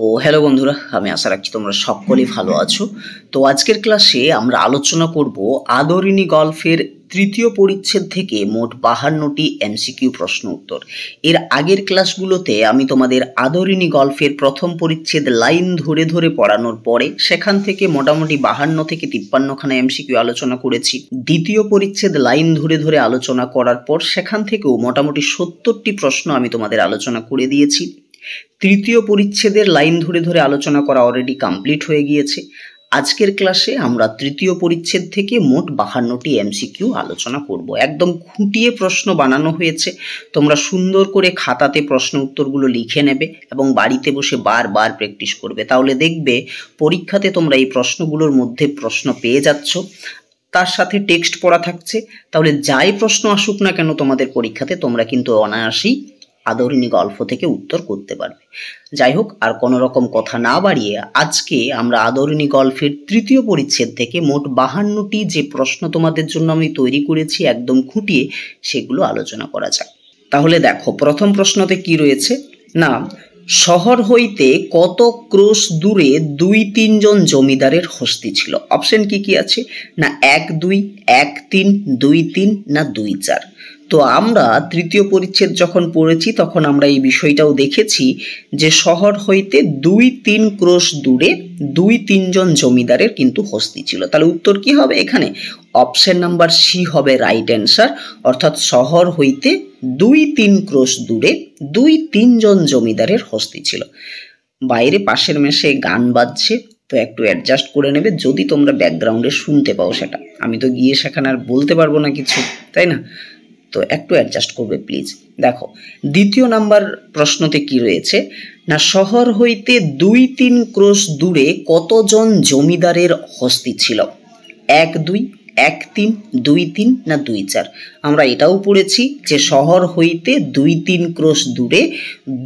তো হ্যালো বন্ধুরা, আমি আশা রাখছি তোমরা সকলেই ভালো আছো। তো আজকের ক্লাসে আমরা আলোচনা করব আদরিণী গল্পের তৃতীয় পরিচ্ছেদ থেকে মোট 52টি এমসিকিউ প্রশ্ন উত্তর। এর আগের ক্লাসগুলোতে আমি তোমাদের আদরিণী গল্পের প্রথম পরিচ্ছেদ লাইন ধরে ধরে পড়ানোর পরে সেখান থেকে মোটামুটি 52 থেকে 53খানা এমসিকিউ আলোচনা করেছি। দ্বিতীয় পরিচ্ছেদ লাইন ধরে ধরে আলোচনা করার পর সেখান থেকেও মোটামুটি 70টি প্রশ্ন আমি তোমাদের আলোচনা করে দিয়েছি। তৃতীয় পরিচ্ছেদের লাইন ধরে ধরে আলোচনা করা অলরেডি কমপ্লিট হয়ে গিয়েছে। আজকের ক্লাসে আমরা তৃতীয় পরিচ্ছেদ থেকে মোট 52টি এমসিকিউ আলোচনা করব। একদম খুঁটিয়ে প্রশ্ন বানানো হয়েছে, তোমরা সুন্দর করে খাতাতে প্রশ্ন উত্তরগুলো লিখে নেবে এবং বাড়িতে বসে বারবার প্র্যাকটিস করবে, তাহলে দেখবে পরীক্ষাতে তোমরা এই প্রশ্নগুলোর মধ্যে প্রশ্ন পেয়ে যাচ্ছ, তার সাথে টেক্সট পড়া থাকছে। তাহলে যাই প্রশ্ন আসুক না কেন তোমাদের পরীক্ষাতে তোমরা কিন্তু অনায়াসেই আদরিণী গল্প থেকে উত্তর করতে পারবে। যাই হোক, আর কোনো রকম কথা না বাড়িয়ে আজকে আমরা আদরিণী গল্পের তৃতীয় পরিচ্ছেদ থেকে মোট 52টি যে প্রশ্ন তোমাদের জন্য আমি তৈরি করেছি একদম খুঁটিয়ে, সেগুলো আলোচনা করা যাক। তাহলে দেখো, প্রথম প্রশ্নতে কি রয়েছে না, শহর হইতে কত ক্রোশ দূরে 2-3 জন জমিদারের হস্তি ছিল। অপশন কি কি আছে না, 1-2, 1-3, 2-3 না 2-4। তো আমরা তৃতীয় পরিচ্ছেদ যখন পড়েছি তখন আমরা এই বিষয়টাও দেখেছি যে শহর হইতে 2-3 ক্রোশ দূরে 2-3 জন জমিদারের কিন্তু হস্তি ছিল। তাহলে উত্তর কি হবে এখানে? অপশন নাম্বার সি হবে রাইট অ্যান্সার, অর্থাৎ শহর হইতে 2-3 ক্রোশ দূরে 2-3 জন জমিদারের হস্তি ছিল। বাইরে পাশের মেশে গান বাজছে, তো একটু অ্যাডজাস্ট করে নেবে যদি তোমরা ব্যাকগ্রাউন্ডে শুনতে পাও। সেটা আমি তো গিয়ে সেখানে আর বলতে পারবো না কিছু, তাই না? তো একটু অ্যাডজাস্ট করবে প্লিজ। দেখো, দ্বিতীয় নাম্বার প্রশ্নতে কি রয়েছে না, শহর হইতে 2-3 ক্রোশ দূরে কতজন জমিদারের হস্তি ছিল। 1-2, 1-3, 2-3 না 2-4। আমরা এটাও পড়েছি যে শহর হইতে 2-3 ক্রোশ দূরে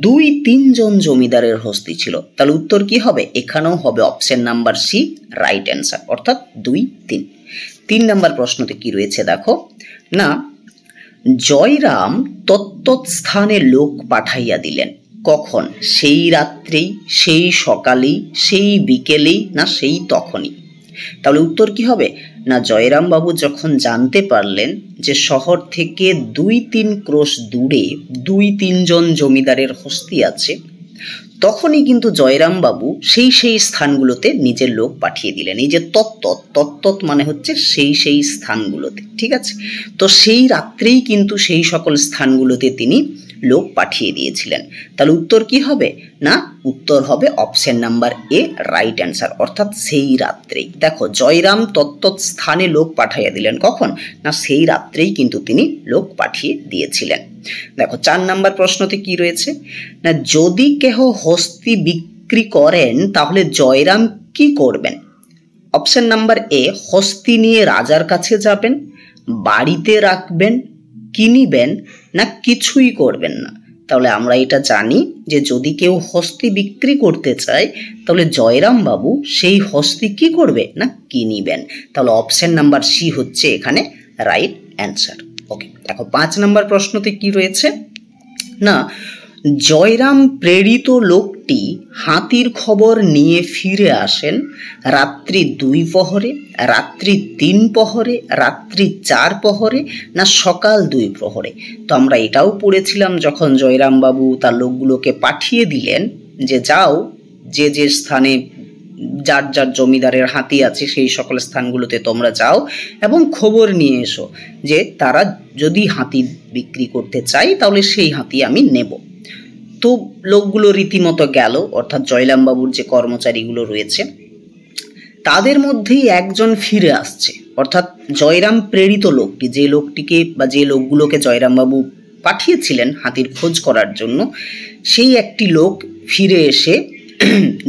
2-3 জন জমিদারের হস্তি ছিল। তাহলে উত্তর কি হবে? এখানেও হবে option number C right answer, অর্থাৎ 2-3। 3 নাম্বার প্রশ্নতে কি রয়েছে দেখো না, জয়রাম তত্ত্বস্থানে লোক পাঠাইয়া দিলেন। কখন? সেই রাত্রেই, সেই সকালেই, সেই বিকেলেই না সেই তখনই। তাহলে উত্তর কি হবে না, জয়রাম বাবু যখন জানতে পারলেন যে শহর থেকে 2-3 ক্রোশ দূরে 2-3 জন জমিদারের হস্তি আছে, তখনই কিন্তু জয়রাম বাবু সেই স্থানগুলোতে নিজের লোক পাঠিয়ে দিলেন। এই যে তত্ত্ব মানে হচ্ছে সেই স্থানগুলোতে, ঠিক আছে? তো সেই রাত্রেই কিন্তু সেই সকল স্থানগুলোতে তিনি লোক পাঠিয়ে দিয়েছিলেন। তাহলে উত্তর কি হবে না, উত্তর হবে অপশন নাম্বার এ রাইট অ্যান্সার, অর্থাৎ সেই রাত্রেই। দেখো, জয়রাম তত্ত্বস্থানে লোক পাঠিয়ে দিলেন কখন না, সেই রাত্রেই কিন্তু তিনি লোক পাঠিয়ে দিয়েছিলেন। দেখো, 4 নাম্বার প্রশ্নতে কি রয়েছে না, যদি কেহ হস্তি বিক্রি করেন তাহলে জয়রাম কি করবেন। অপশন নাম্বার এ, হস্তি নিয়ে রাজার কাছে যাবেন, বাড়িতে রাখবেন, কিনিবেন না কিছুই করবেন না। তাহলে আমরা এটা জানি যে যদি কেউ হস্তি বিক্রি করতে চায় তাহলে জয়রাম বাবু সেই হস্তি কি করবে না কিনিবেন। তাহলে অপশন নাম্বার সি হচ্ছে এখানে রাইট অ্যান্সার। ওকে, দেখো 5 নাম্বার প্রশ্নতে কি রয়েছে না, জয়রাম প্রেরিত লোকটি হাতির খবর নিয়ে ফিরে আসেন রাত্রি 2 প্রহরে, রাত্রি 3 প্রহরে, রাত্রি 4 প্রহরে না সকাল 2 প্রহরে। তো আমরা এটাও পড়েছিলাম যখন জয়রাম বাবু তার লোকগুলোকে পাঠিয়ে দিলেন যে যাও, যে স্থানে যার যার জমিদারের হাতি আছে সেই সকল স্থানগুলোতে তোমরা যাও এবং খবর নিয়ে এসো যে তারা যদি হাতি বিক্রি করতে চাই তাহলে সেই হাতি আমি নেব। তো লোকগুলো রীতিমতো গেল, অর্থাৎ জয়রাম বাবুর যে কর্মচারীগুলো রয়েছে তাদের মধ্যেই একজন ফিরে আসছে, অর্থাৎ জয়রাম প্রেরিত লোকটি, যে লোকটিকে বা যে লোকগুলোকে জয়রাম বাবু পাঠিয়েছিলেন হাতির খোঁজ করার জন্য, সেই একটি লোক ফিরে এসে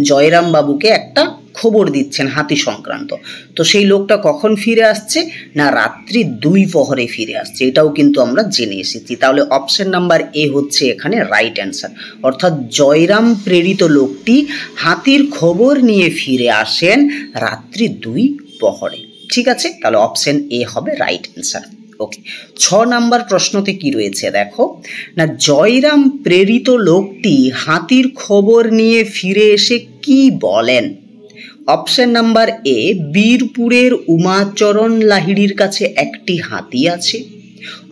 জয়রাম বাবুকে একটা খবর দিচ্ছেন হাতি সংক্রান্ত। তো সেই লোকটা কখন ফিরে আসছে না, রাত্রি 2 প্রহরে ফিরে আসছে। এটাও কিন্তু আমরা জেনে এসেছি। তাহলে অপশন নাম্বার এ হচ্ছে এখানে রাইট অ্যান্সার, অর্থাৎ জয়রাম প্রেরিত লোকটি হাতির খবর নিয়ে ফিরে আসেন রাত্রি 2 প্রহরে। ঠিক আছে, তাহলে অপশন এ হবে রাইট অ্যান্সার। ওকে, 6 নাম্বার প্রশ্নতে কি রয়েছে দেখো না, জয়রাম প্রেরিত লোকটি হাতির খবর নিয়ে ফিরে এসে কি বলেন? অপশন নাম্বার এ, বীরপুরের উমাচরণ লাহিড়ির কাছে একটি হাতি আছে।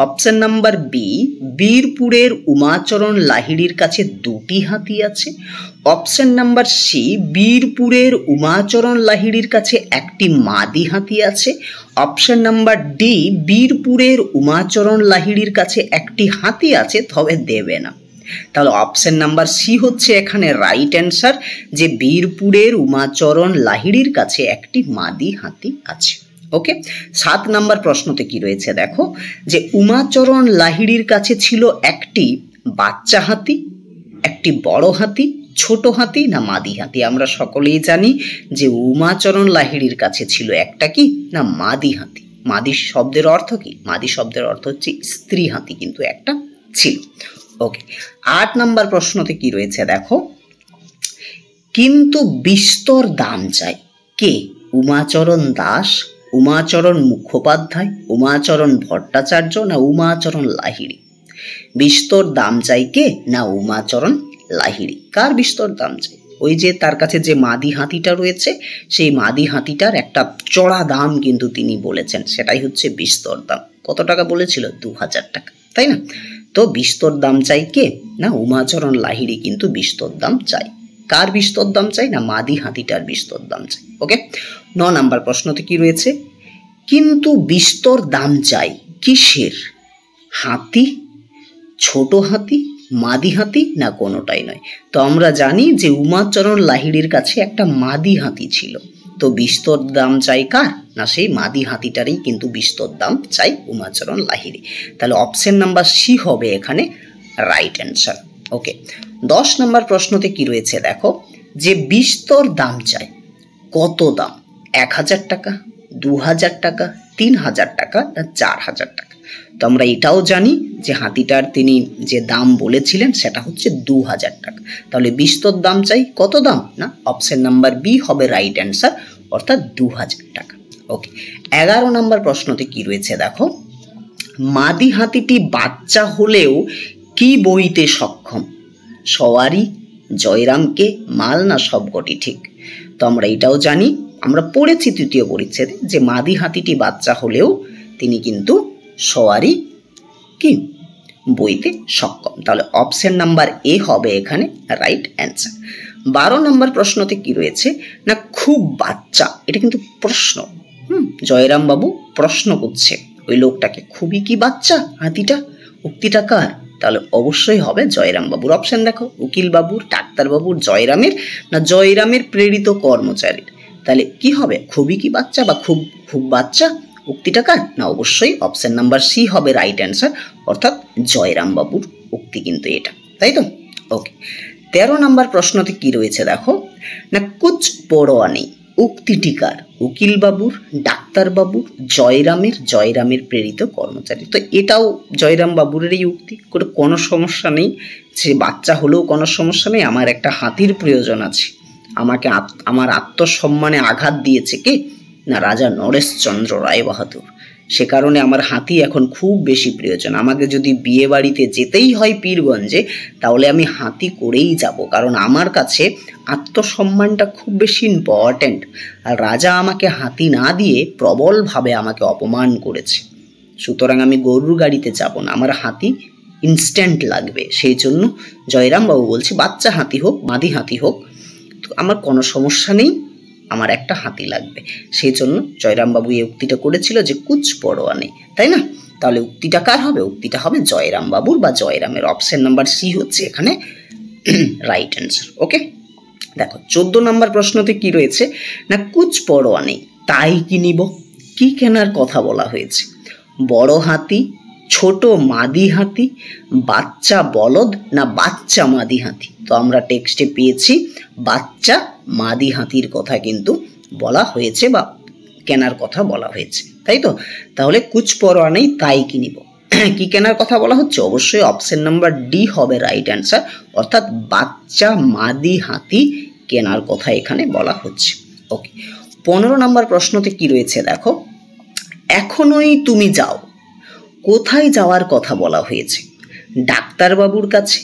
অপশন নাম্বার বি, বীরপুরের উমাচরণ লাহিড়ির কাছে দুটি হাতি আছে। অপশন নাম্বার সি, বীরপুরের উমাচরণ লাহিড়ির কাছে একটি মাদি হাতি আছে। অপশন নাম্বার ডি, বীরপুরের উমাচরণ লাহিড়ির কাছে একটি হাতি আছে তবে দেবে না। তাহলে অপশন নাম্বার সি হচ্ছে এখানে রাইট অ্যান্সার, যে বীরপুরের উমাচরণ লাহিড়ির কাছে একটি মাদি হাতি আছে। ওকে, 7 নাম্বার প্রশ্নতে কি রয়েছে দেখো, যে উমাচরণ লাহিড়ির কাছে ছিল একটি বাচ্চা হাতি, একটি বড় হাতি, ছোট হাতি না মাদি হাতি? আমরা সকলেই জানি যে উমাচরণ লাহিড়ির কাছে ছিল একটা কি না মাদি হাতি। মাদি শব্দের অর্থ কি? মাদি শব্দের অর্থ হচ্ছে স্ত্রী হাতি কিন্তু একটা ছিল। ওকে, 8 নাম্বার প্রশ্নতে কি রয়েছে দেখো, কিন্তু বিস্তর দাম চাই কে? উমাচরণ দাস, উমাচরণ মুখোপাধ্যায়, উমাচরণ ভট্টাচার্য না উমাচরণ লাহিড়ী? বিস্তর দাম চাই কে? না উমাচরণ লাহিড়ী। কার বিস্তর দাম চাই? ওই যে তার কাছে যে মাদি হাতিটা রয়েছে, সেই মাদি হাতিটার একটা চড়া দাম কিন্তু তিনি বলেছেন, সেটাই হচ্ছে বিস্তর দাম। কত টাকা বলেছিল? 2000 টাকা, তাই না? তো বিস্তর দাম চাই কে? না উমাচরণ লাহিড়ী কিন্তু বিস্তর দাম চাই। কার বিস্তর দাম চাই? না মাদি হাতিটার বিস্তর দাম চাই। ওকে, 9 নাম্বার প্রশ্নতে কি রয়েছে, কিন্তু বিস্তর দাম চাই কিসের? হাতি, ছোট হাতি, মাদি হাতি না কোনোটাই নয়? তো আমরা জানি যে উমাচরণ লাহিড়ীর কাছে একটা মাদি হাতি ছিল, তো বিস্তর দাম চাই কার? না সেই মাদি হাতিটারই কিন্তু বিস্তর দাম চাই উমাচরণ লাহিড়ী। তাহলে অপশন নাম্বার সি হবে এখানে রাইট অ্যান্সার। ওকে, 10 নাম্বার প্রশ্নতে কি রয়েছে দেখো, যে বিস্তর দাম চাই কত দাম? 1000 টাকা, 2000 টাকা, 3000 টাকা না 4000 টাকা? তো আমরা এটাও জানি যে হাতিটার তিনি যে দাম বলেছিলেন সেটা হচ্ছে 2000 টাকা। তাহলে বিস্তর দাম চাই কত দাম? না অপশন নাম্বার বি হবে রাইট অ্যান্সার, অর্থাৎ 2000 টাকা। ওকে, 11 নাম্বার প্রশ্নতে কি রয়েছে দেখো, মাদি হাতিটি বাচ্চা হলেও কি বইতে সক্ষম? সওয়ারি, জয়রামকে, মাল না সবকটি ঠিক? তো আমরা এটাও জানি, আমরা পড়েছি তৃতীয় পরিচ্ছেদে, যে মাদি হাতিটি বাচ্চা হলেও তিনি কিন্তু সওয়ারি কি বইতে সক্ষম। তাহলে অপশন নাম্বার এ হবে এখানে রাইট অ্যান্সার। 12 নম্বর প্রশ্নতে কি রয়েছে না, খুব বাচ্চা, এটা কিন্তু প্রশ্ন। জয়রাম বাবু প্রশ্ন করছে ওই লোকটাকে, খুবই কি বাচ্চা হাতিটা? উক্তিটা কার? তাহলে অবশ্যই হবে জয়রাম বাবুর। অপশন দেখো, উকিল বাবুর, ডাক্তার বাবুর, জয়রামের না জয়রামের প্রেরিত কর্মচারীর? তাহলে কি হবে, খুবই কি বাচ্চা বা খুব খুব বাচ্চা, উক্তিটা কার? না অবশ্যই অপশন নাম্বার সি হবে রাইট অ্যান্সার, অর্থাৎ জয়রাম বাবুর উক্তি কিন্তু এটা, তাই তো? ওকে, 13 নম্বর প্রশ্নতে কি রয়েছে দেখো না, কুছ পরোয়া নেই উক্তিটি কার? উকিল বাবুর, ডাক্তার বাবুর, জয়রামের প্রেরিত কর্মচারী। তো এটাও জয়রাম বাবুরেরই উক্তি, কোনো সমস্যা নেই, সে বাচ্চা হলেও কোনো সমস্যা নেই, আমার একটা হাতির প্রয়োজন আছে, আমাকে আমার আত্মসম্মানে আঘাত দিয়েছে কে? না রাজা নরেশচন্দ্র রায় বাহাদুর, সে কারণে আমার হাতি এখন খুব বেশি প্রয়োজন। আমাকে যদি বিয়ে বাড়িতে যেতেই হয় পীরগঞ্জে, তাহলে আমি হাতি করেই যাব, কারণ আমার কাছে আত্মসম্মানটা খুব বেশি ইম্পর্ট্যান্ট। আর রাজা আমাকে হাতি না দিয়ে প্রবলভাবে আমাকে অপমান করেছে, সুতরাং আমি গরুর গাড়িতে যাব না, আমার হাতি ইনস্ট্যান্ট লাগবে। সেই জন্য জয়রাম বাবু বলছে বাচ্চা হাতি হোক মাদি হাতি হোক, তো আমার কোনো সমস্যা নেই, আমার একটা হাতি লাগবে। সেই জন্য জয়রাম বাবু এই উক্তিটা করেছিল যে কুছ পরোয়া নেই, তাই না? তাহলে উক্তিটা কার হবে? উক্তিটা হবে জয়রাম বাবুর বা জয়রামের। অপশন নাম্বার সি হচ্ছে এখানে রাইট অ্যান্সার। ওকে, দেখো 14 নম্বর প্রশ্নতে কি রয়েছে না, কুছ পরোয়া নেই তাই কি নিব? কি কেনার কথা বলা হয়েছে? বড় হাতি, ছোট মাদি হাতি, বাচ্চা বলদ না বাচ্চা মাদি হাতি? তো আমরা টেক্সটে পেয়েছি বাচ্চা মাদি হাতির কথা কিন্তু বলা হয়েছে বা কেনার কথা বলা হয়েছে, তাই তো? তাহলে কুছ পরোয়া নেই তাই কি নিব, কি কেনার কথা বলা হচ্ছে? অবশ্যই অপশন নাম্বার ডি হবে রাইট অ্যান্সার, অর্থাৎ বাচ্চা মাদি হাতি কেনার কথা এখানে বলা হচ্ছে। ওকে, 15 নম্বর প্রশ্নতে কি রয়েছে দেখো, এখনই তুমি যাও কোথায় যাওয়ার কথা বলা হয়েছে? ডাক্তারবাবুর কাছে,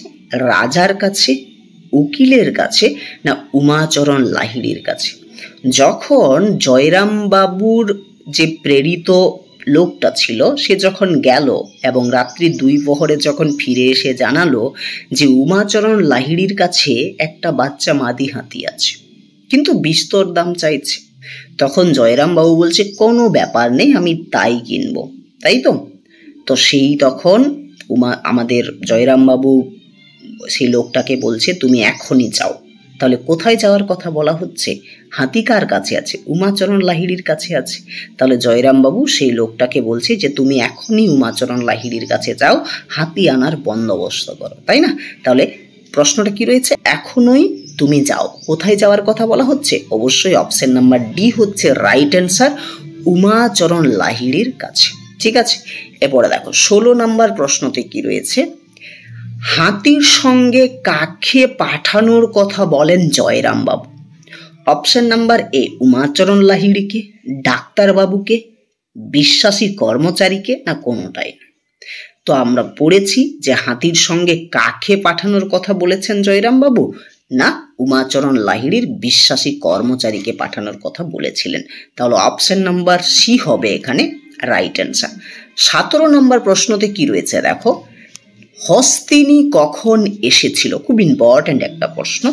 রাজার কাছে, উকিলের কাছে, না উমাচরণ লাহিড়ীর কাছে? যখন জয়রাম বাবুর যে প্রেরিত লোকটা ছিল সে যখন গেল এবং রাত্রি 2 প্রহরে যখন ফিরে এসে জানালো যে উমাচরণ লাহিড়ীর কাছে একটা বাচ্চা মাদি হাতি আছে, কিন্তু বিস্তর দাম চাইছে, তখন জয়রাম বাবু বলছে কোনো ব্যাপার নেই, আমি তাই কিনবো, তাই তো? তো সেই তখন আমাদের জয়রাম বাবু সেই লোকটাকে বলছে তুমি এখনই যাও। তাহলে কোথায় যাওয়ার কথা বলা হচ্ছে? হাতি কার কাছে আছে? উমাচরণ লাহিড়ীর কাছে আছে। তাহলে জয়রাম বাবু সেই লোকটাকে বলছে যে তুমি এখনই উমাচরণ লাহিড়ীর কাছে যাও, হাতি আনার বন্দোবস্ত করো, তাই না? তাহলে প্রশ্নটা কি রয়েছে? এখনই তুমি যাও। কোথায় যাওয়ার কথা বলা হচ্ছে? অবশ্যই অপশন নাম্বার ডি হচ্ছে রাইট অ্যান্সার, উমাচরণ লাহিড়ীর কাছে। ঠিক আছে, এরপরে দেখো 16 নম্বর প্রশ্নতে কি রয়েছে? হাতির সঙ্গে কাকে পাঠানোর কথা বলেন জয়রাম বাবু? অপশন নাম্বার এ উমাচরণ লাহিড়ীকে, ডাক্তারবাবুকে, বিশ্বাসী কর্মচারীকে, না কোনোটাই? তো আমরা পড়েছি যে হাতির সঙ্গে কাকে পাঠানোর কথা বলেছেন জয়রাম বাবু? না উমাচরণ লাহিড়ীর বিশ্বাসী কর্মচারীকে পাঠানোর কথা বলেছিলেন। তাহলে অপশন নাম্বার সি হবে এখানে রাইট অ্যান্সার। 17 নম্বর প্রশ্নতে কি রয়েছে দেখো, হস্তিনী কখন এসেছিল? খুব ইম্পর্ট্যান্ট একটা প্রশ্ন।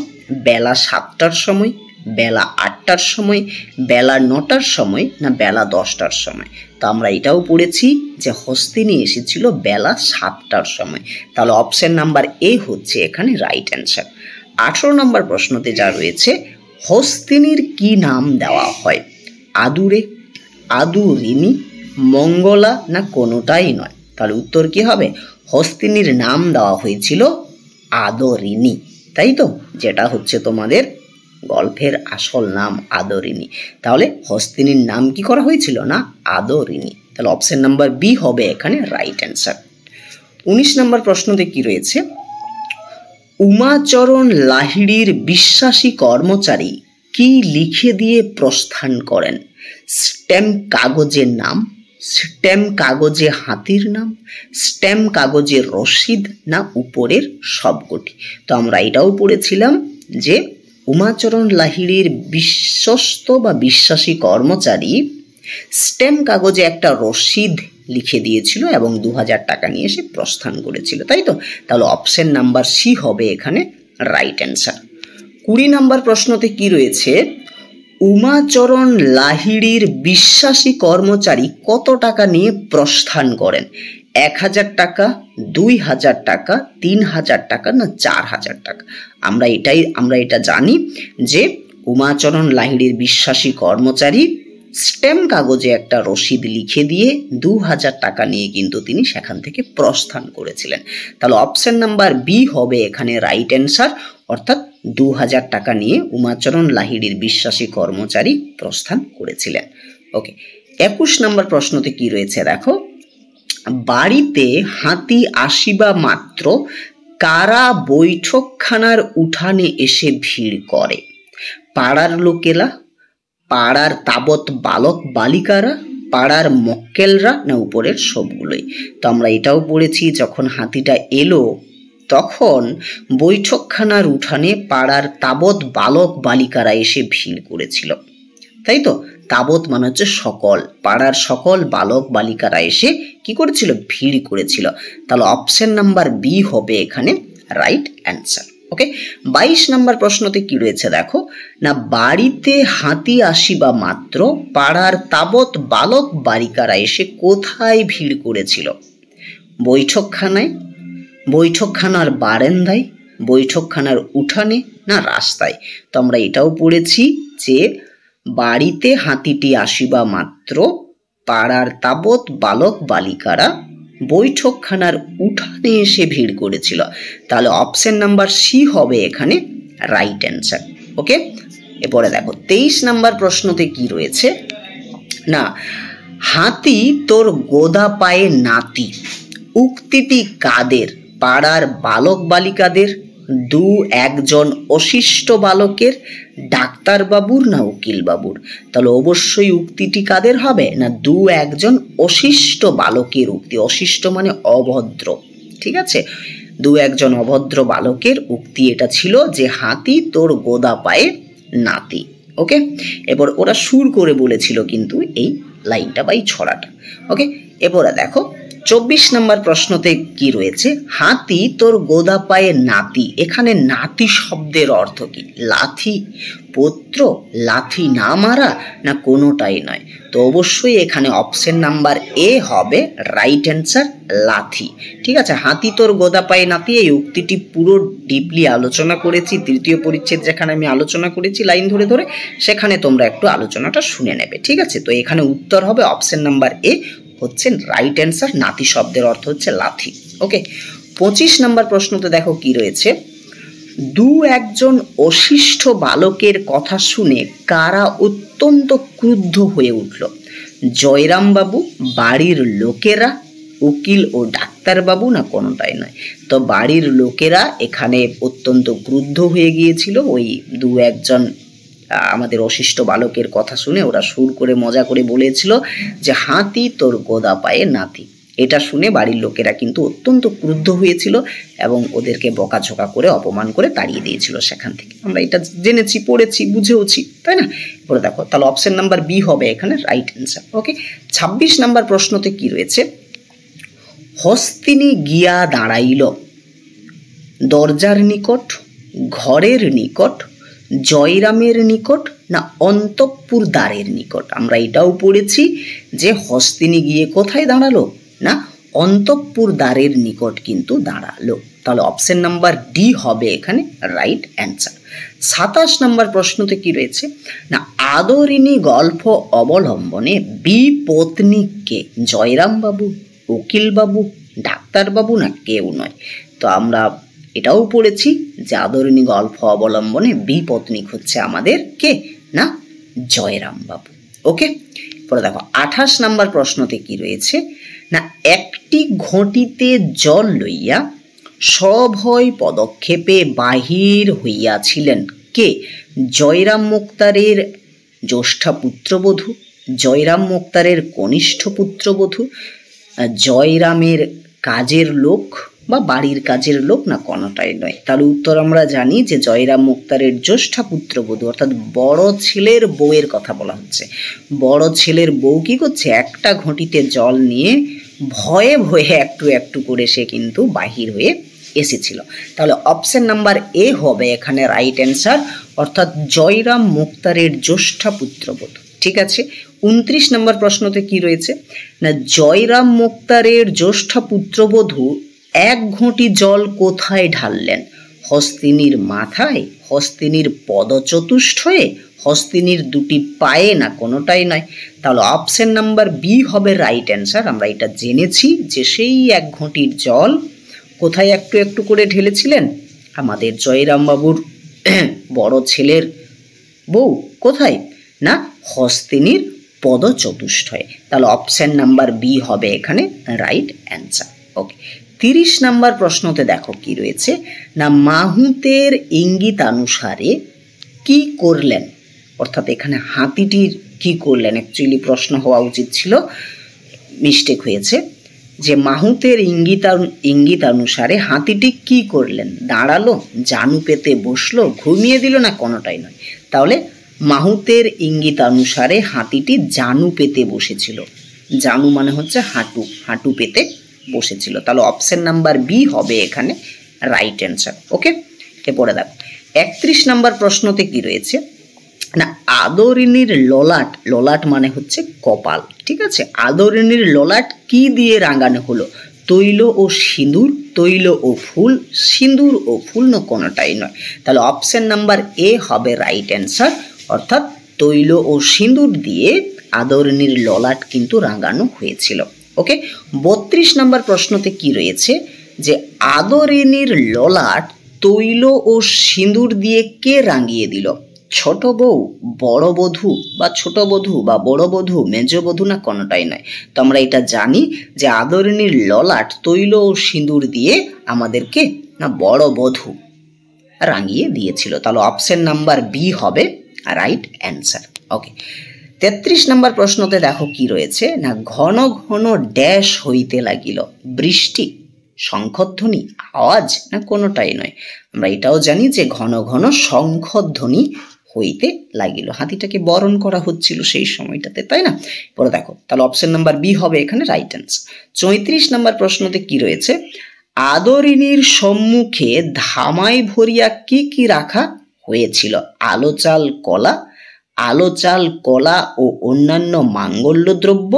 বেলা 7টার সময়, বেলা 8টার সময়, বেলা 9টার সময়, না বেলা 10টার সময়? তো আমরা এটাও পড়েছি যে হস্তিনী এসেছিল বেলা 7টার সময়। তাহলে অপশন নাম্বার এ হচ্ছে এখানে রাইট অ্যান্সার। 18 নম্বর প্রশ্নতে যা রয়েছে, হস্তিনীর কি নাম দেওয়া হয়? আদুরে, আদুরিনী, মঙ্গলা, না কোনোটাই নয়? তাহলে উত্তর কি হবে? হস্তিনীর নাম দেওয়া হয়েছিল আদরিনী, তাই তো? যেটা হচ্ছে তোমাদের গল্পের আসল নাম আদরিনী। তাহলে হস্তিনীর নাম কি করা হয়েছিল? না আদরিনী। তাহলে অপশন নাম্বার বি হবে এখানে রাইট অ্যান্সার। 19 নম্বর প্রশ্নতে কি রয়েছে, উমাচরণ লাহিড়ীর বিশ্বাসী কর্মচারী কি লিখে দিয়ে প্রস্থান করেন? স্ট্যাম্প কাগজের নাম, স্ট্যাম্প কাগজে হাতির নাম, স্ট্যাম্প কাগজের রসিদ, না উপরের সবকটি? তো আমরা এটাও পড়েছিলাম যে উমাচরণ লাহিড়ীর বিশ্বস্ত বা বিশ্বাসী কর্মচারী স্ট্যাম্প কাগজে একটা রসিদ লিখে দিয়েছিল এবং 2000 টাকা নিয়ে সে প্রস্থান করেছিল, তাই তো? তাহলে অপশন নাম্বার সি হবে এখানে রাইট অ্যান্সার। 20 নম্বর প্রশ্নতে কি রয়েছে, উমাচরণ লাহিড়ীর বিশ্বাসী কর্মচারী কত টাকা নিয়ে প্রস্থান করেন? 1000 টাকা, 2000 টাকা, 3000 টাকা, না 4000 টাকা? আমরা এটা জানি যে উমাচরণ লাহিড়ীর বিশ্বাসী কর্মচারী স্ট্যাম্প কাগজে একটা রসিদ লিখে দিয়ে 2000 টাকা নিয়ে কিন্তু তিনি সেখান থেকে প্রস্থান করেছিলেন। তাহলে অপশন নাম্বার বি হবে এখানে রাইট অ্যান্সার, অর্থাৎ 2000 টাকা নিয়ে উমাচরণ লাহিড়ীর বিশ্বাসী কর্মচারী প্রস্থান করেছিলেন। ওকে, 21 নম্বর প্রশ্নতে কি রয়েছে দেখো, বাড়িতে হাতি আসিবা মাত্র কারা বৈঠকখানার উঠানে এসে ভিড় করে? পাড়ার লোকেরা, পাড়ার তাবৎ বালক বালিকারা, পাড়ার মক্কেলরা, না উপরের সবগুলোই? তো আমরা এটাও পড়েছি যখন হাতিটা এলো তখন বৈঠকখানার উঠানে পাড়ার তাবৎ বালক বালিকারা এসে ভিড় করেছিল, তাই তো? তাবৎ মানে হচ্ছে সকল, পাড়ার সকল বালক বালিকারা এসে কি করেছিল? ভিড় করেছিল। তাহলে অপশন নাম্বার বি হবে এখানে রাইট অ্যান্সার। ওকে, 22 নম্বর প্রশ্নতে কি রয়েছে দেখো, না বাড়িতে হাতি আসিবা মাত্র পাড়ার তাবৎ বালক বালিকারা এসে কোথায় ভিড় করেছিল? বৈঠকখানায়, বৈঠকখানার বারান্দায়, বৈঠকখানার উঠানে, না রাস্তায়? তো আমরা এটাও পড়েছি যে বাড়িতে হাতিটি আসিবা মাত্র পাড়ার তাবৎ বালক বালিকারা বৈঠকখানার উঠানে এসে ভিড় করেছিল। তাহলে অপশন নাম্বার সি হবে এখানে রাইট অ্যান্সার। ওকে, এরপরে দেখো 23 নম্বর প্রশ্নতে কি রয়েছে, না হাতি তোর গোদা পায়ে নাতি উক্তিটি কাদের? পাড়ার বালক বালিকাদের, দু একজন অশিষ্ট বালকের, ডাক্তারবাবুর না উকিল বাবুর? তাহলে অবশ্যই উক্তিটি কাদের হবে না দু একজন অশিষ্ট বালকের উক্তি। অশিষ্ট মানে অভদ্র, ঠিক আছে? দু একজন অভদ্র বালকের উক্তি এটা ছিল যে হাতি তোর গোদা পায়ে নাতি। ওকে, এবার ওরা সুর করে বলেছিল কিন্তু এই লাইনটা বা এই ছড়াটা। ওকে, এবারে দেখো 24 নম্বর প্রশ্নতে কি রয়েছে, হাতি তোর গোদা পায়ে নাতি। এখানে নাতি শব্দের অর্থ কি? লাথি, পত্র, লাথি না মারা, না কোনোটাই নয়? তো অবশ্যই এখানে অপশন নাম্বার এ হবে রাইট অ্যান্সার, লাথি। ঠিক আছে, হাতি তোর গোদা পায়ে নাতি এই উক্তিটি পুরো ডিপলি আলোচনা করেছি তৃতীয় পরিচ্ছেদ, যেখানে আমি আলোচনা করেছি লাইন ধরে ধরে, সেখানে তোমরা একটু আলোচনাটা শুনে নেবে। ঠিক আছে, তো এখানে উত্তর হবে অপশন নাম্বার এ হচ্ছে রাইট অ্যান্সার, নাতি শব্দের অর্থ হচ্ছে লাথি। ওকে, 25 নম্বর প্রশ্নতে দেখো কি রয়েছে, দু একজন অশিষ্ট বালকের কথা শুনে কারা অত্যন্ত ক্রুদ্ধ হয়ে উঠল? জয়রাম বাবু, বাড়ির লোকেরা, উকিল ও ডাক্তারবাবু, না কোনোটাই নয়? তো বাড়ির লোকেরা এখানে অত্যন্ত ক্রুদ্ধ হয়ে গিয়েছিল ওই দু একজন আমাদের অশিষ্ট বালকের কথা শুনে। ওরা সুর করে মজা করে বলেছিল যে হাতি তোর গোদা পায়ে নাতি। এটা শুনে বাড়ির লোকেরা কিন্তু অত্যন্ত ক্রুদ্ধ হয়েছিল এবং ওদেরকে বকাঝকা করে অপমান করে তাড়িয়ে দিয়েছিল সেখান থেকে। আমরা এটা জেনেছি, পড়েছি, বুঝেওছি, তাই না? পরে দেখো, তাহলে অপশন নাম্বার বি হবে এখানে রাইট অ্যান্সার। ওকে, 26 নম্বর প্রশ্নতে কি রয়েছে, হস্তিনী গিয়া দাঁড়াইল দরজার নিকট, ঘরের নিকট, জয়রামের নিকট, না অন্তঃপুর দ্বারের নিকট? আমরা এটাও পড়েছি যে হস্তিনী গিয়ে কোথায় দাঁড়ালো, না অন্তঃপুর দ্বারের নিকট কিন্তু দাঁড়ালো। তাহলে অপশন নাম্বার ডি হবে এখানে রাইট অ্যান্সার। 27 নম্বর প্রশ্নতে কি রয়েছে, না আদরিনী গল্প অবলম্বনে বিপত্নীকে জয়রাম বাবু, উকিল বাবু, ডাক্তারবাবু, না কেউ নয়? তো আমরা এটাও পড়েছি যে আদরিনী গল্প অবলম্বনে বিপত্নীক হচ্ছে আমাদের কে, না জয়রাম বাবু। ওকে, পরে দেখো 28 নম্বর প্রশ্নতে কি রয়েছে, না একটি ঘটিতে জল লইয়া সভয় পদক্ষেপে বাহির হইয়াছিলেন কে? জয়রাম মুক্তারের জ্যেষ্ঠা পুত্রবধূ, জয়রাম মুক্তারের কনিষ্ঠ পুত্রবধূ, জয়রামের কাজের লোক বা বাড়ির কাজের লোক, না কোনোটাই নয়? তাহলে উত্তর আমরা জানি যে জয়রাম মুক্তারের জ্যেষ্ঠা পুত্রবধূ, অর্থাৎ বড় ছেলের বউয়ের কথা বলা হচ্ছে। বড় ছেলের বউ কি করছে, একটা ঘটিতে জল নিয়ে ভয়ে ভয়ে একটু একটু করে সে কিন্তু বাহির হয়ে এসেছিল। তাহলে অপশন নাম্বার এ হবে এখানে রাইট অ্যান্সার, অর্থাৎ জয়রাম মুক্তারের জ্যেষ্ঠা পুত্রবধূ। ঠিক আছে, 29 নম্বর প্রশ্নতে কি রয়েছে, না জয়রাম মুক্তারের জ্যেষ্ঠা পুত্রবধূ এক ঘটি জল কোথায় ঢাললেন? হস্তিনীর মাথায়, হস্তিনীর পদচতুষ্টয়ে, হস্তিনীর দুটি পায়ে, না কোনোটাই নয়? তাহলে অপশন নাম্বার বি হবে রাইট অ্যান্সার। আমরা এটা জেনেছি যে সেই এক ঘটির জল কোথায় একটু একটু করে ঢেলেছিলেন? আমাদের জয়রাম বাবুর বড় ছেলের বউ কোথায়, না হস্তিনীর পদচতুষ্টয়ে। তাহলে অপশন নাম্বার বি হবে এখানে রাইট অ্যান্সার। ওকে, 30 নম্বর প্রশ্নতে দেখো কি রয়েছে, না মাহুতের ইঙ্গিতানুসারে কি করলেন? অর্থাৎ এখানে হাতিটির কি করলেন অ্যাকচুয়ালি প্রশ্ন হওয়া উচিত ছিল, মিস্টেক হয়েছে। যে মাহুতের ইঙ্গিতানুসারে হাতিটি কি করলেন? দাঁড়ালো, জানু পেতে বসলো, ঘুমিয়ে দিল, না কোনোটাই নয়? তাহলে মাহুতের ইঙ্গিতানুসারে হাতিটি জানু পেতে বসেছিল। জানু মানে হচ্ছে হাঁটু, হাঁটু পেতে বসেছিল। তাহলে অপশন নাম্বার বি হবে এখানে রাইট অ্যান্সার। ওকে, এরপরে দেখো 31 নম্বর প্রশ্নতে কি রয়েছে, না আদরিনীর ললাট, ললাট মানে হচ্ছে কপাল। ঠিক আছে, আদরিনীর ললাট কি দিয়ে রাঙানো হলো? তৈল ও সিঁদুর, তৈল ও ফুল, সিঁদুর ও ফুল, না কোনোটাই নয়? তাহলে অপশন নাম্বার এ হবে রাইট অ্যান্সার, অর্থাৎ তৈল ও সিঁদুর দিয়ে আদরিনীর ললাট কিন্তু রাঙানো হয়েছিল। ওকে, 32 নম্বর প্রশ্নতে কি রয়েছে, যে আদরিনীর ললাট তৈল ও সিঁদুর দিয়ে কে রাঙিয়ে দিল? ছোট বউ, বড় বধূ, বা ছোট বধূ বা বড় বধূ, মেজ বধূ, না কোনোটাই নয়? তো আমরা এটা জানি যে আদরিনীর ললাট তৈল ও সিঁদুর দিয়ে আমাদেরকে, না বড় বধূ রাঙিয়ে দিয়েছিল। তাহলে অপশন নাম্বার বি হবে রাইট অ্যান্সার। ওকে, 33 নম্বর প্রশ্নতে দেখো কি রয়েছে না, ঘন ঘন ড্যাশ হইতে লাগিল, বৃষ্টি, শঙ্খধ্বনি, আওয়াজ না কোনোটাই নয়। আমরা এটাও জানি যে ঘন ঘন শঙ্খধ্বনি হইতে লাগিল, হাতিটাকে বরণ করা হচ্ছিল সেই সময়টাতে, তাই না? পরে দেখো, তাহলে অপশন নাম্বার বি হবে এখানে রাইট অ্যান্সার। 34 নম্বর প্রশ্নতে কি রয়েছে, আদরিনীর সম্মুখে ধামাই ভরিয়া কি কি রাখা হয়েছিল? আলো, চাল, কলা, আলো, চাল, কলা ও অন্যান্য মাঙ্গল্য দ্রব্য,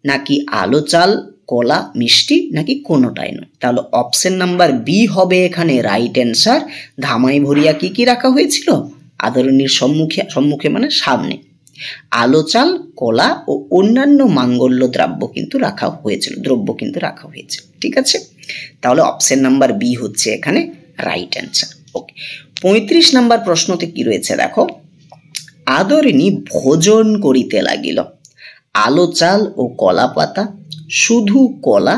নাকি আলো, চাল, কলা, মিষ্টি, নাকি কোনোটাই নয়। তাহলে অপশন নাম্বার বি হবে এখানে রাইট অ্যান্সার। ধামাই ভরিয়া কি কি রাখা হয়েছিল? আদরণীর সম্মুখে মানে সামনে আলো, চাল, কলা ও অন্যান্য মাঙ্গল্য দ্রব্য কিন্তু রাখা হয়েছিল, ঠিক আছে? তাহলে অপশন নাম্বার বি হচ্ছে এখানে রাইট অ্যান্সার। ওকে, 35 নম্বর প্রশ্নতে কি রয়েছে দেখো, আদরিনী ভোজন করিতে লাগিল, আলো, চাল ও কলা পাতা, শুধু কলা,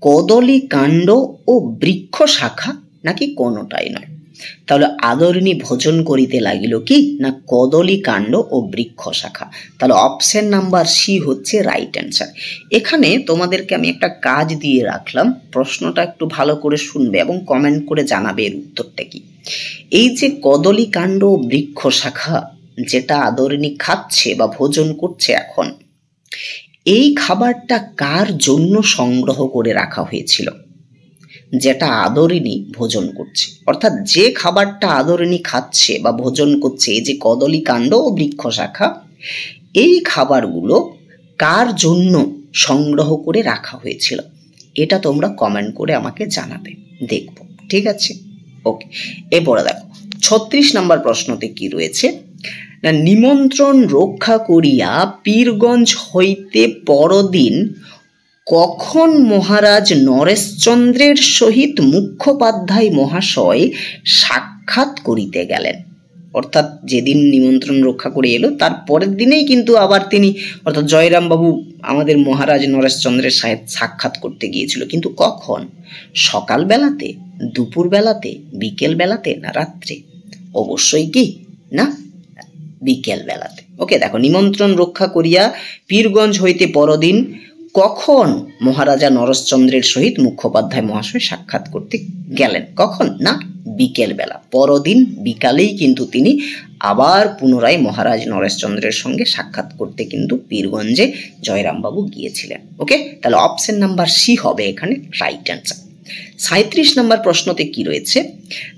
কদলী কাণ্ড ও বৃক্ষ শাখা, নাকি কোনোটাই নয়। তাহলে আদরিনী ভোজন করিতে লাগিল কি না কদলী কাণ্ড ও বৃক্ষ শাখা। তাহলে অপশন নাম্বার সি হচ্ছে রাইট অ্যান্সার। এখানে তোমাদেরকে আমি একটা কাজ দিয়ে রাখলাম, প্রশ্নটা একটু ভালো করে শুনবে এবং কমেন্ট করে জানাবে এর উত্তরটা কি। এই যে কদলী কাণ্ড ও বৃক্ষ শাখা যেটা আদরিনী খাচ্ছে বা ভোজন করছে এখন, এই খাবারটা কার জন্য সংগ্রহ করে রাখা হয়েছিল যেটা আদরিনী ভোজন করছে? অর্থাৎ যে খাবারটা আদরিনী খাচ্ছে বা ভোজন করছে, এই যে কদলী কাণ্ড ও বৃক্ষ শাখা, এই খাবারগুলো কার জন্য সংগ্রহ করে রাখা হয়েছিল, এটা তোমরা কমেন্ট করে আমাকে জানাবে, দেখব, ঠিক আছে? ওকে, এরপরে দেখো 36 নম্বর প্রশ্নতে কি রয়েছে না, নিমন্ত্রণ রক্ষা করিয়া পীরগঞ্জ হইতে পরদিন কখন মহারাজ নরেশচন্দ্রের সহিত মুখোপাধ্যায় মহাশয় সাক্ষাৎ করিতে গেলেন? অর্থাৎ যেদিন নিমন্ত্রণ রক্ষা করে এলো তার পরের দিনেই কিন্তু আবার তিনি, অর্থাৎ জয়রাম বাবু আমাদের মহারাজ নরেশচন্দ্রের সাথে সাক্ষাৎ করতে গিয়েছিল, কিন্তু কখন? সকাল বেলাতে, দুপুর বেলাতে, বিকেল বেলাতে, না রাত্রে? অবশ্যই কি না বিকেল বেলাতে। ওকে, দেখো, নিমন্ত্রণ রক্ষা করিয়া পীরগঞ্জ হইতে পরদিন কখন মহারাজা নরেশচন্দ্রের সহিত মুখোপাধ্যায় মহাশয় সাক্ষাৎ করতে গেলেন? কখন না বিকেল বেলা, পরদিন বিকালেই কিন্তু তিনি আবার পুনরায় মহারাজ নরেশচন্দ্রের সঙ্গে সাক্ষাৎ করতে কিন্তু পীরগঞ্জে জয়রামবাবু গিয়েছিলেন। ওকে, তাহলে অপশন নাম্বার সি হবে এখানে রাইট অ্যান্সার। 37 নম্বর প্রশ্নতে কি রয়েছে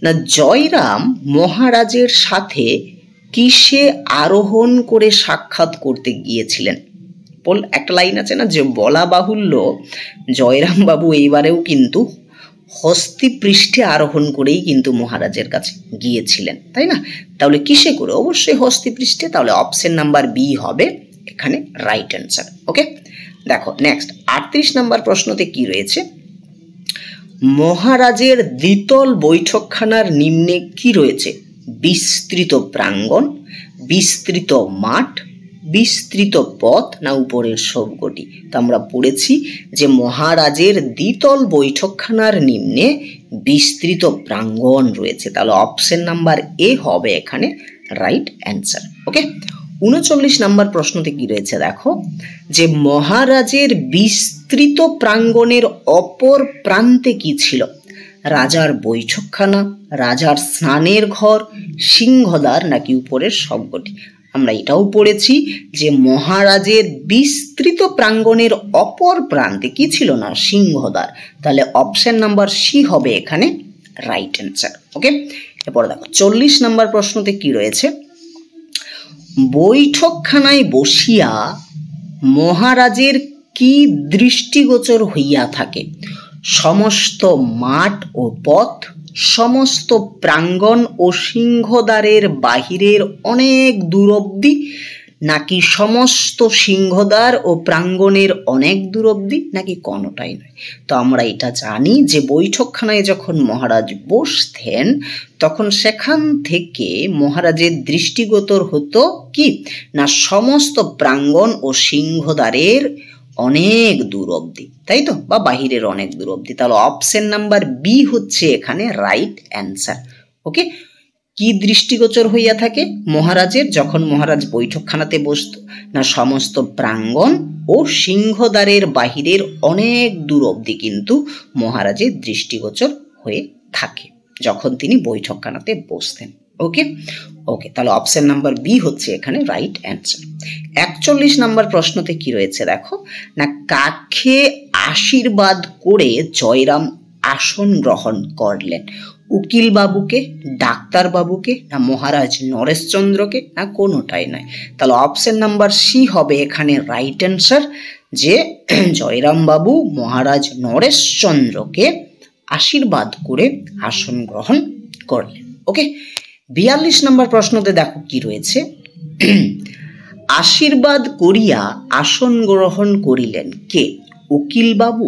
না, জয়রাম মহারাজের সাথে কিসে আরোহণ করে সাক্ষাৎ করতে গিয়েছিলেন? একটা লাইন আছে না যে বলা বাহুল্য, জয়রাম বাবু এইবারেও কিন্তু হস্তিপৃষ্ঠে আরোহণ করেই কিন্তু মহারাজের কাছে গিয়েছিলেন, তাই না? তাহলে কিসে করে? অবশ্যই হস্তিপৃষ্ঠে। তাহলে অপশন নাম্বার বি হবে এখানে রাইট অ্যান্সার। ওকে, দেখো নেক্সট 38 নম্বর প্রশ্নতে কি রয়েছে, মহারাজের দ্বিতল বৈঠকখানার নিম্নে কি রয়েছে? বিস্তৃত প্রাঙ্গণ, বিস্তৃত মাঠ, বিস্তৃত পথ, না উপরের সবকটি? তো আমরা পড়েছি যে মহারাজের দ্বিতল বৈঠকখানার নিম্নে বিস্তৃত প্রাঙ্গণ রয়েছে। তাহলে অপশন নাম্বার এ হবে এখানে রাইট অ্যান্সার। ওকে, 39 নম্বর প্রশ্নতে কি রয়েছে দেখো, যে মহারাজের বিস্তৃত প্রাঙ্গণের অপর প্রান্তে কি ছিল? রাজার বৈঠকখানা, রাজার স্নানের ঘর, সিংহদ্বার, নাকি উপরের সবকটি? আমরা এটাও পড়েছি যে মহারাজের বিস্তৃত প্রাঙ্গণের অপর প্রান্তে কি ছিল না সিংহদ্বার। তাহলে অপশন নাম্বার সি হবে এখানে রাইট অ্যান্সার। ওকে, এরপর দেখো 40 নম্বর প্রশ্নতে কি রয়েছে, বৈঠকখানায় বসিয়া মহারাজের কি দৃষ্টিগোচর হইয়া থাকে? সমস্ত মাঠ ও পথ, সমস্ত প্রাঙ্গণ ও সিংহদ্বারের বাহিরের অনেক দূর অবধি, নাকি সমস্ত সিংহদ্বার ও প্রাঙ্গণের অনেক দূর অবধি, নাকি কোনোটাই নয়? তো আমরা এটা জানি যে বৈঠকখানায় যখন মহারাজ বসতেন তখন সেখান থেকে মহারাজের দৃষ্টিগোচর হতো কি না সমস্ত প্রাঙ্গণ ও সিংহদ্বারের অনেক দূর অবধি, তাই তো, বা বাহিরের অনেক দূর অবধি। তাহলে অপশন নাম্বার বি হচ্ছে এখানে রাইট অ্যান্সার। ওকে, কি দৃষ্টিগোচর হইয়া থাকে মহারাজের যখন মহারাজ বৈঠকখানাতে বসত? না সমস্ত প্রাঙ্গণ ও সিংহদ্বারের বাহিরের অনেক দূর অবধি কিন্তু মহারাজের দৃষ্টিগোচর হয়ে থাকে যখন তিনি বৈঠকখানাতে বসতেন। ওকে ওকে, তাহলে অপশন নাম্বার বি হচ্ছে এখানে রাইট অ্যান্সার। 41 নম্বর প্রশ্নতে কি রয়েছে দেখো, না কাকে আশীর্বাদ করে জয়রাম আসন গ্রহণ করলেন? উকিল বাবুকে, ডাক্তার বাবুকে, না মহারাজ নরেশচন্দ্রকে, না কোনোটাই নয়? তাহলে অপশন নাম্বার সি হবে এখানে রাইট অ্যান্সার, যে জয়রাম বাবু মহারাজ নরেশচন্দ্রকে আশীর্বাদ করে আসন গ্রহণ করলেন। ওকে, 42 নম্বর প্রশ্নতে দেখো কি রয়েছে, আশীর্বাদ করিয়া আসন গ্রহণ করিলেন কে? উকিল বাবু,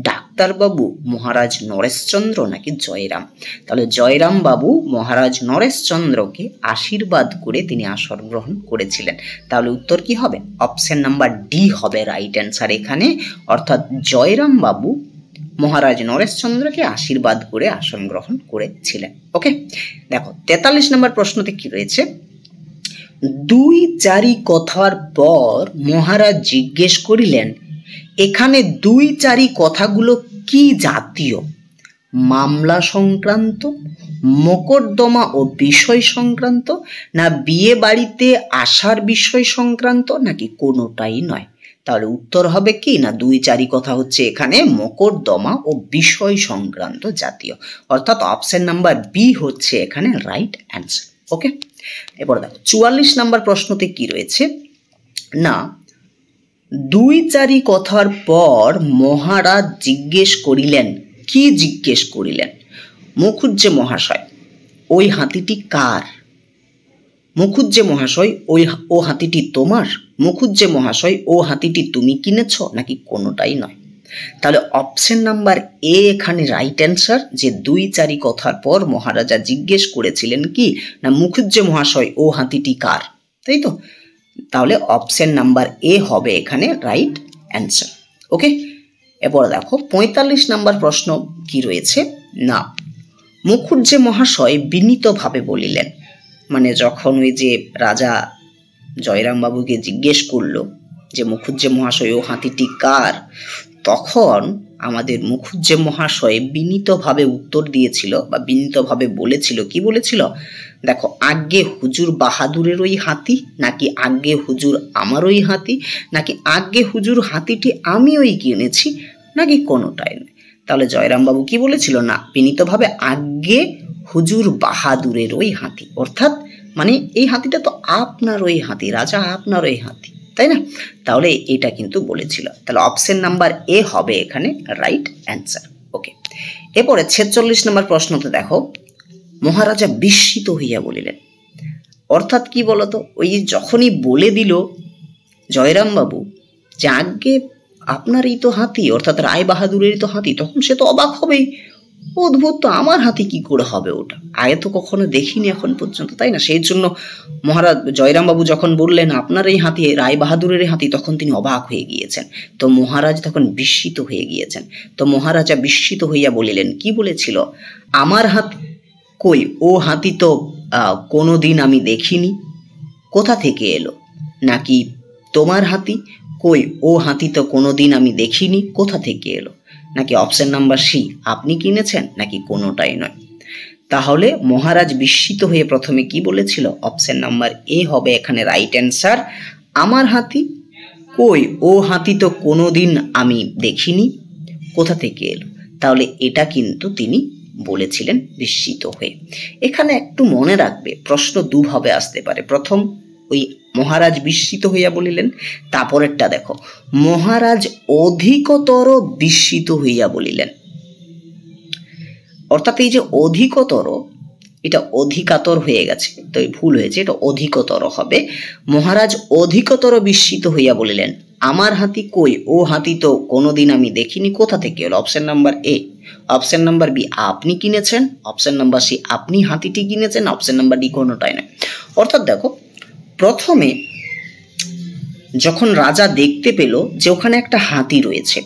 ডাক্তার বাবু, মহারাজ নরেশচন্দ্র, নাকি জয়রাম? তাহলে জয়রাম বাবু মহারাজ নরেশচন্দ্রকে আশীর্বাদ করে তিনি আসন গ্রহণ করেছিলেন। তাহলে উত্তর কি হবে? অপশন নাম্বার ডি হবে রাইট অ্যান্সার এখানে, অর্থাৎ জয়রাম বাবু মহারাজ নরেশচন্দ্রকে আশীর্বাদ করে আসন গ্রহণ করেছিলেন। ওকে, দেখো 43 নম্বর প্রশ্নতে কি রয়েছে, দুই চারি কথার পর মহারাজ জিজ্ঞেস করিলেন, এখানে দুই চারি কথাগুলো কি জাতীয়? মামলা সংক্রান্ত, মোকদ্দমা ও বিষয় সংক্রান্ত, না বিয়ে বাড়িতে আসার বিষয় সংক্রান্ত, নাকি কোনোটাই নয়? তাহলে উত্তর হবে কি, না দুই চারি কথা হচ্ছে এখানে মোকদ্দমা ও বিষয় সংক্রান্ত জাতীয়, অর্থাৎ অপশন নাম্বার বি হচ্ছে এখানে রাইট অ্যান্সার। ওকে, এবার দেখো 44 নম্বর প্রশ্নতে কি রয়েছে, না দুই চারি কথার পর মহারাজ জিজ্ঞেস করিলেন, কি জিজ্ঞেস করিলেন? মুখুজ্জে মহাশয় ওই হাতিটি কার? মুখুজ্জে মহাশয় ও হাতিটি তোমার? মুখুজ্জে মহাশয় ও হাতিটি তুমি কিনেছ, নাকি কোনোটাই নয়? তাহলে অপশন নাম্বার এ এখানে রাইট অ্যান্সার, যে দুই চারি কথার পর মহারাজা জিজ্ঞেস করেছিলেন কি, না মুখুজ্জে মহাশয় ও হাতিটি কার, তাই তো? তাহলে অপশন নাম্বার এ হবে এখানে রাইট অ্যান্সার। ওকে, এরপর দেখো 45 নম্বর প্রশ্ন কি রয়েছে, না মুখুজ্জে মহাশয় বিনীতভাবে বলিলেন, মানে যখন ওই যে রাজা জয়রাম বাবুকে জিজ্ঞেস করলো যে মুখুজ্জে মহাশয় ও হাতিটি কার, তখন আমাদের মুখুজ্জে মহাশয় বিনীতভাবে উত্তর দিয়েছিল বা বিনীতভাবে বলেছিল, কি বলেছিল দেখো, আজ্ঞে হুজুর বাহাদুরের ওই হাতি, নাকি আজ্ঞে হুজুর আমার ওই হাতি, নাকি আজ্ঞে হুজুর হাতিটি আমি ওই কিনেছি, নাকি কোনোটাই নয়? তাহলে জয়রাম বাবু কি বলেছিল, না বিনীতভাবে আজ্ঞে হুজুর বাহাদুরের ওই হাতি, অর্থাৎ মানে এই হাতিটা তো আপনার ওই হাতি, রাজা আপনার ওই হাতি, তাই না? তাহলে এটা কিন্তু বলেছিল। তাহলে অপশন নাম্বার এ হবে এখানে রাইট অ্যান্সার। ওকে, এরপরে 46 নম্বর প্রশ্নতে দেখো, মহারাজা বিস্মিত হইয়া বলিলেন, অর্থাৎ কি বলতো, ওই যখনই বলে দিল জয়রাম বাবু যে আজ্ঞে আপনারই তো হাতি, অর্থাৎ রায় বাহাদুরেরই তো হাতি, তখন সে তো অবাক হবেই, অদ্ভুত তো, আমার হাতি কি করে হবে ওটা, আগে তো কখনো দেখিনি এখন পর্যন্ত, তাই না? সেই জন্য মহারাজ জয়রাম বাবু যখন বললেন আপনার এই হাতি রায় বাহাদুরের হাতি, তখন তিনি অবাক হয়ে গিয়েছেন। তো মহারাজ তখন বিস্মিত হয়ে গিয়েছেন। তো মহারাজা বিস্মিত হইয়া বলিলেন, কি বলেছিল, আমার হাতি কই, ও হাতি তো কোনোদিন আমি দেখিনি, কোথা থেকে এলো? নাকি তোমার হাতি কই, ও হাতি তো কোনোদিন আমি দেখিনি, কোথা থেকে এলো? নাকি অপশন নাম্বার সি আপনি কিনেছেন, নাকি কোনোটাই নয়? তাহলে মহারাজ বিস্মিত হয়ে প্রথমে কি বলেছিল, অপশন নাম্বার এ হবে এখানে রাইট অ্যান্সার, আমার হাতি কই, ও হাতি তো কোনোদিন আমি দেখিনি, কোথা থেকে এলো? তাহলে এটা কিন্তু তিনি বলেছিলেন বিস্মিত হয়ে। এখানে একটু মনে রাখবে, প্রশ্ন দুভাবে আসতে পারে। প্রথম ওই মহারাজ বিস্মিত হইয়া বলিলেন, তারপরেরটা দেখো মহারাজ অধিকতর বিস্মিত হইয়া বলিলেন, অর্থাৎ এই যে অধিকতর, এটা অধিকাতর হয়ে গেছে, তো ভুল হয়েছে, এটা অধিকতর হবে। মহারাজ অধিকতর বিস্মিত হইয়া বলিলেন, আমার হাতি কই, ও হাতি তো কোনোদিন আমি দেখিনি, কোথা থেকে এলো? Option number A. Option number B আপনি কিনেছেন, অপশন নাম্বার সি আপনি হাতিটি কিনেছেন, অপশন নাম্বার ডি কোনোটাই নয়। অর্থাৎ দেখো, প্রথমে যখন রাজা দেখতে পেল যে ওখানে একটা হাতি রয়েছে,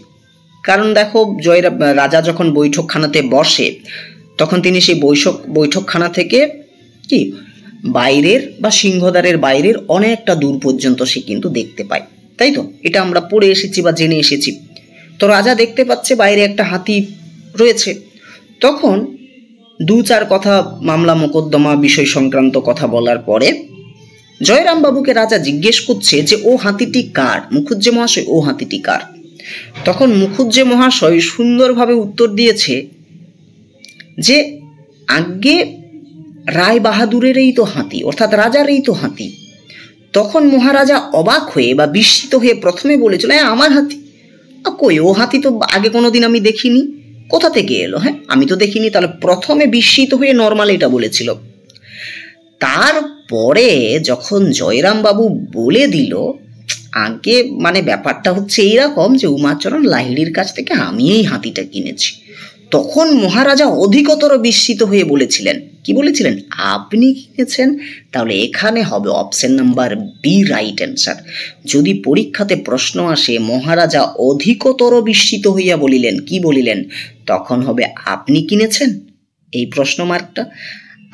কারণ দেখো রাজা যখন বৈঠকখানাতে বসে তখন তিনি সেই বৈঠকখানা থেকে কি বাইরের বা সিংহদ্বারের বাইরের অনেকটা দূর পর্যন্ত সে কিন্তু দেখতে পায়, তাই তো? এটা আমরা পড়ে এসেছি বা জেনে এসেছি। তো রাজা দেখতে পাচ্ছে বাইরে একটা হাতি রয়েছে। তখন 2-4 কথা মামলা মোকদ্দমা বিষয় সংক্রান্ত কথা বলার পরে জয়রাম বাবুকে রাজা জিজ্ঞেস করছে যে ও হাতিটি কার? মুখুজ্জে মহাশয়, ও হাতিটি কার? তখন মুখুজ্জে মহাশয় সুন্দরভাবে উত্তর দিয়েছে যে আগে রায় বাহাদুরেরই তো হাতি, অর্থাৎ রাজারই তো হাতি। তখন মহারাজা অবাক হয়ে বা বিস্মিত হয়ে প্রথমে বলেছিল, হ্যাঁ আমার হাতি। কই, ও হাতি তো আগে কোনোদিন আমি দেখিনি, কোথা থেকে এলো? হ্যাঁ আমি তো দেখিনি। তাহলে প্রথমে বিস্মিত হয়ে নর্মাল এটা বলেছিল। তারপরে যখন জয়রাম বাবু বলে দিল আগে মানে ব্যাপারটা হচ্ছে এইরকম যে উমাচরণ লাহিড়ির কাছ থেকে আমি এই হাতিটা কিনেছি, তখন মহারাজা অধিকতর বিস্মিত হয়ে বলেছিলেন, কি বলেছিলেন? আপনি কিনেছেন। তাহলে এখানে হবে option number B right answer. যদি পরীক্ষাতে প্রশ্ন আসে মহারাজা অধিকতর বিস্মিত হইয়া বলিলেন, কি বলিলেন? তখন হবে আপনি কিনেছেন, এই প্রশ্ন মার্কটা।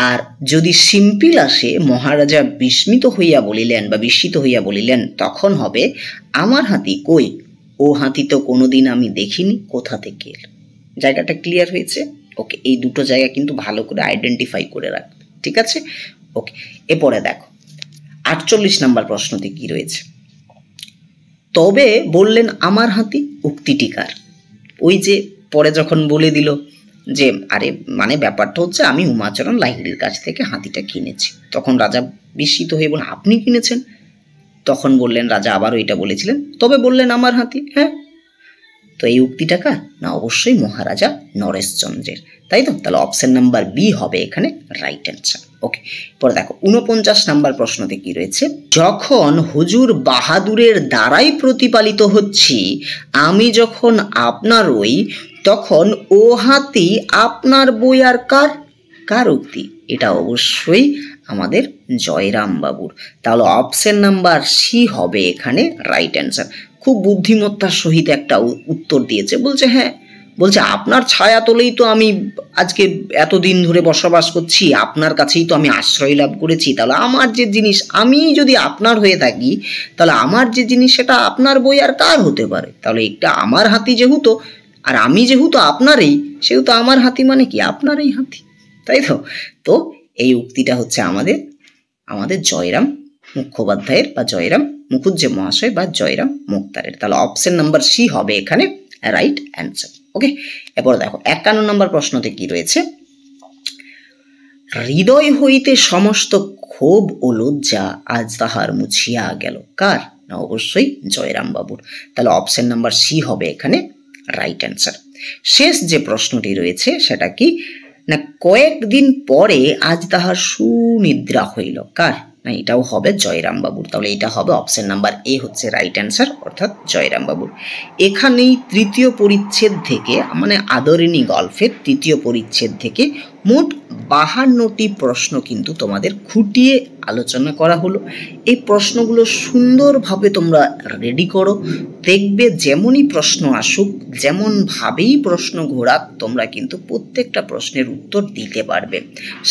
আর যদি সিম্পল আসে মহারাজা বিস্মিত হইয়া বলিলেন বা বিস্মিত হইয়া বলিলেন, তখন হবে আমার হাতি কই, ও হাতি তো কোনোদিন আমি দেখিনি, কোথা থেকে এলো? জায়গাটা ক্লিয়ার হয়েছে? ওকে, এই দুটো জায়গা কিন্তু ভালো করে আইডেন্টিফাই করে রাখবে, ঠিক আছে? ওকে, এরপরে দেখো 48 নম্বর প্রশ্নতে কি রয়েছে। তবে বললেন আমার হাতি, উক্তিটি কার? ওই যে পরে যখন বলে দিল যে আরে মানে ব্যাপারটা হচ্ছে আমি উমাচরণ লাহিড়ির কাছ থেকে হাতিটা কিনেছি, তখন রাজা বিস্মিত হয়ে বললেন আপনি কিনেছেন। তখন বললেন রাজা আবারও এটা বলেছিলেন, তবে বললেন আমার হাতি। হ্যাঁ, তো এই উক্তিটা কার? না অবশ্যই মহারাজা নরেশচন্দ্রের, তাই তো? তাহলে অপশন নাম্বার বি হবে এখানে রাইট অ্যান্সার। ওকে, পরে দেখো 49 নাম্বার প্রশ্নতে কি রয়েছে। যখন হুজুর বাহাদুরের দ্বারাই প্রতিপালিত হচ্ছি আমি যখন আপনার ওই, তখন ও হাতি আপনার বই আর কার? কার উক্তি? এটা অবশ্যই আমাদের জয়রাম বাবুর। তাহলে অপশন নাম্বার সি হবে এখানে রাইট অ্যান্সার। খুব বুদ্ধিমত্তার সহিত একটা উত্তর দিয়েছে। বলছে হ্যাঁ, বলছে আপনার ছায়া তলেই তো আমি আজকে এতদিন ধরে বসবাস করছি, আপনার কাছেই তো আমি আশ্রয় লাভ করেছি। তাহলে আমার যে জিনিস, আমি যদি আপনার হয়ে থাকি, তাহলে আমার যে জিনিস সেটা আপনার বই আর কার হতে পারে? তাহলে এটা আমার হাতি যেহেতু, আর আমি যেহেতু আপনারই, সেহেতু আমার হাতি মানে কি আপনারই হাতি, তাই তো? তো এই উক্তিটা হচ্ছে আমাদের জয়রাম মুখোপাধ্যায়ের বা জয়রাম মুখুজ্জে মহাশয় বা জয়রাম মুক্তারের। তাহলে অপশন নাম্বার সি হবে এখানে রাইট অ্যান্সার। ওকে, এরপর দেখো 51 নম্বর প্রশ্নতে কি রয়েছে। হৃদয় হইতে সমস্ত ক্ষোভ ও লজ্জা আজ তাহার মুছিয়া গেল, কার? না অবশ্যই জয়রাম বাবুর। তাহলে অপশন নাম্বার সি হবে এখানে রাইট অ্যান্সার। শেষ যে প্রশ্নটি রয়েছে সেটা কি না কয়েকদিন পরে আজ তাহার সুনিদ্রা হইল, কার? না এটাও হবে জয়রাম বাবুর। তাহলে এটা হবে অপশন নাম্বার এ হচ্ছে রাইট অ্যান্সার, অর্থাৎ জয়রাম বাবুর। এখানেই তৃতীয় পরিচ্ছেদ থেকে মানে আদরিণী গল্পের তৃতীয় পরিচ্ছেদ থেকে মোট 52টি প্রশ্ন কিন্তু তোমাদের খুঁটিয়ে আলোচনা করা হলো। এই প্রশ্নগুলো সুন্দরভাবে তোমরা রেডি করো, দেখবে যেমনই প্রশ্ন আসুক, যেমনভাবেই প্রশ্ন ঘোরাক, তোমরা কিন্তু প্রত্যেকটা প্রশ্নের উত্তর দিতে পারবে।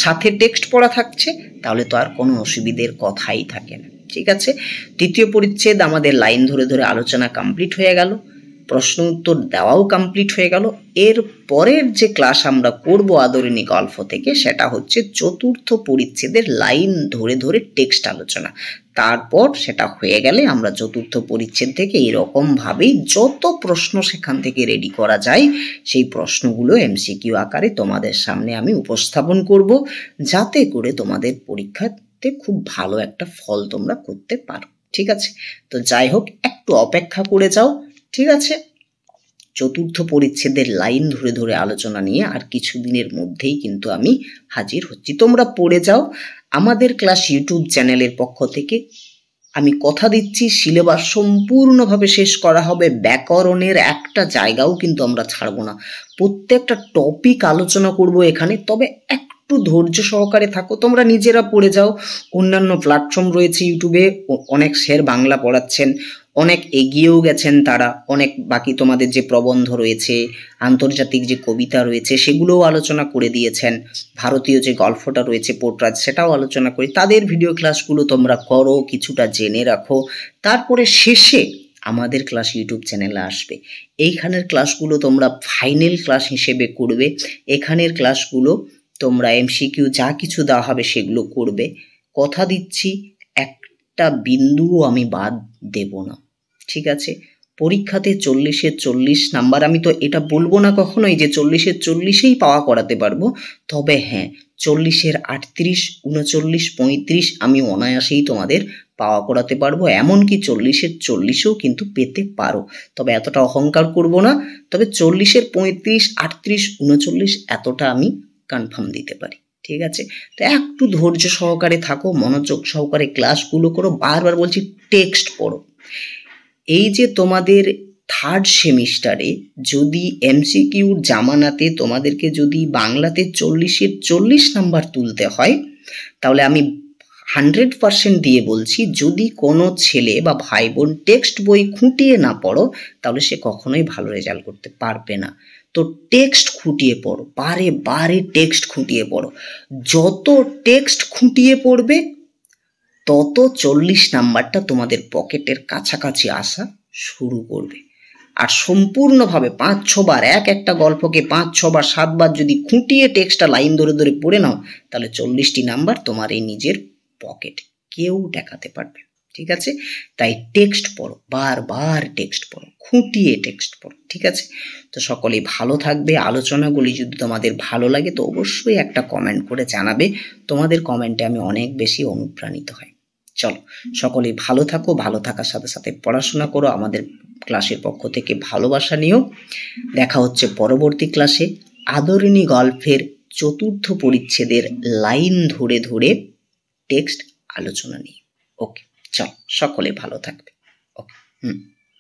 সাথে টেক্সট পড়া থাকছে, তাহলে তো আর কোনো অসুবিধের কথাই থাকে না, ঠিক আছে? তৃতীয় পরিচ্ছেদ আমাদের লাইন ধরে ধরে আলোচনা কমপ্লিট হয়ে গেল, প্রশ্ন উত্তর দেওয়াও কমপ্লিট হয়ে গেল। এর পরের যে ক্লাস আমরা করব আদরিণী গল্প থেকে, সেটা হচ্ছে চতুর্থ পরিচ্ছেদের লাইন ধরে ধরে টেক্সট আলোচনা। তারপর সেটা হয়ে গেলে আমরা চতুর্থ পরিচ্ছেদ থেকে এরকমভাবেই যত প্রশ্ন সেখান থেকে রেডি করা যায় সেই প্রশ্নগুলো এমসিকিউ আকারে তোমাদের সামনে আমি উপস্থাপন করব, যাতে করে তোমাদের পরীক্ষাতে খুব ভালো একটা ফল তোমরা করতে পারো, ঠিক আছে? তো যাই হোক, একটু অপেক্ষা করে যাও, ঠিক আছে? চতুর্থ পরিচ্ছেদের লাইন ধরে ধরে আলোচনা নিয়ে আর কিছুদিনের মধ্যেই কিন্তু আমি হাজির হচ্ছি। তোমরা পড়ে যাও। আমাদের ক্লাস ইউটিউব চ্যানেলের পক্ষ থেকে আমি কথা দিচ্ছি সিলেবাস সম্পূর্ণভাবে শেষ করা হবে। ব্যাকরণের একটা জায়গাও কিন্তু আমরা ছাড়বো না, প্রত্যেকটা টপিক আলোচনা করব এখানে। তবে একটু ধৈর্য সহকারে থাকো, তোমরা নিজেরা পড়ে যাও। অন্যান্য প্ল্যাটফর্ম রয়েছে ইউটিউবে, অনেক স্যার বাংলা পড়াচ্ছেন, অনেক এগিয়েও গেছেন তারা, অনেক বাকি তোমাদের যে প্রবন্ধ রয়েছে, আন্তর্জাতিক যে কবিতা রয়েছে সেগুলোও আলোচনা করে দিয়েছেন, ভারতীয় যে গল্পটা রয়েছে পোর্টরাজ সেটাও আলোচনা করি। তাদের ভিডিও ক্লাসগুলো তোমরা করো, কিছুটা জেনে রাখো, তারপরে শেষে আমাদের ক্লাস ইউটিউব চ্যানেলে আসবে। এইখানের ক্লাসগুলো তোমরা ফাইনাল ক্লাস হিসেবে করবে। এখানের ক্লাসগুলো তোমরা এমসিকিউ যা কিছু দেওয়া হবে সেগুলো করবে। কথা দিচ্ছি একটা বিন্দুও আমি বাদ দেব না, ঠিক আছে? পরীক্ষাতে 40-এর 40 নাম্বার, আমি তো এটা বলবো না কখনোই যে 40-এর 40-এই পাওয়া করাতে পারবো, তবে হ্যাঁ 40-এর 38, 39, 35 আমি অনায়াসেই তোমাদের পাওয়া করাতে পারবো। এমনকি 40-এর 40-ও কিন্তু পেতে পারো, তবে এতটা অহংকার করব না। তবে 40-এর 35, 38, 39 এতটা আমি কনফার্ম দিতে পারি, ঠিক আছে? তো একটু ধৈর্য সহকারে থাকো, মনোযোগ সহকারে ক্লাসগুলো করো। বারবার বলছি টেক্সট পড়ো। এই যে তোমাদের থার্ড সেমিস্টারে যদি এমসিকিউর জামানাতে তোমাদেরকে যদি বাংলাতে 40-এর 40 নাম্বার তুলতে হয়, তাহলে আমি 100% দিয়ে বলছি, যদি কোনো ছেলে বা ভাই বোন টেক্সট বই খুঁটিয়ে না পড়ো তাহলে সে কখনোই ভালো রেজাল্ট করতে পারবে না। তো টেক্সট খুঁটিয়ে পড়ো, বারে বারে টেক্সট খুঁটিয়ে পড়ো। যত টেক্সট খুঁটিয়ে পড়বে তত 40 নাম্বারটা তোমাদের পকেটের কাছাকাছি আসা শুরু করবে। আর সম্পূর্ণভাবে 5-6 বার একটা গল্পকে 5-6 বার 7 বার যদি খুঁটিয়ে টেক্সটটা লাইন ধরে ধরে পড়ে নাও, তাহলে 40টি নাম্বার তোমার এই নিজের পকেটে, কেউ দেখাতে পারবে, ঠিক আছে? তাই টেক্সট পড়ো, বারবার টেক্সট পড়ো, খুঁটিয়ে টেক্সট পড়ো, ঠিক আছে? তো সকলেই ভালো থাকবে। আলোচনাগুলি যদি তোমাদের ভালো লাগে তো অবশ্যই একটা কমেন্ট করে জানাবে, তোমাদের কমেন্টে আমি অনেক বেশি অনুপ্রাণিত হই। চলো সকলেই ভালো থাকো, ভালো থাকার সাথে সাথে পড়াশোনা করো, আমাদের ক্লাসের পক্ষ থেকে ভালোবাসা নিও। দেখা হচ্ছে পরবর্তী ক্লাসে আদরিণী গল্পের 4র্থ পরিচ্ছেদের লাইন ধরে ধরে টেক্সট আলোচনা নিয়ে। ওকে, চলো সকলে ভালো থাকবে। ওকে।